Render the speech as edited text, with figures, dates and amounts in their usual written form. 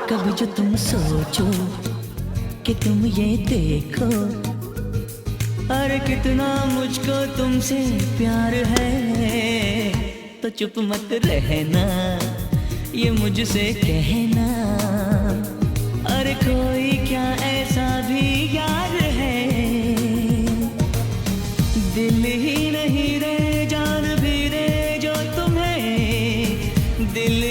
कभी जो तुम सोचो कि तुम ये देखो, अरे कितना मुझको तुमसे प्यार है, तो चुप मत रहना, ये मुझसे कहना। अरे कोई क्या ऐसा भी यार है, दिल ही नहीं रे जान भी रे जो तुम्हें दिल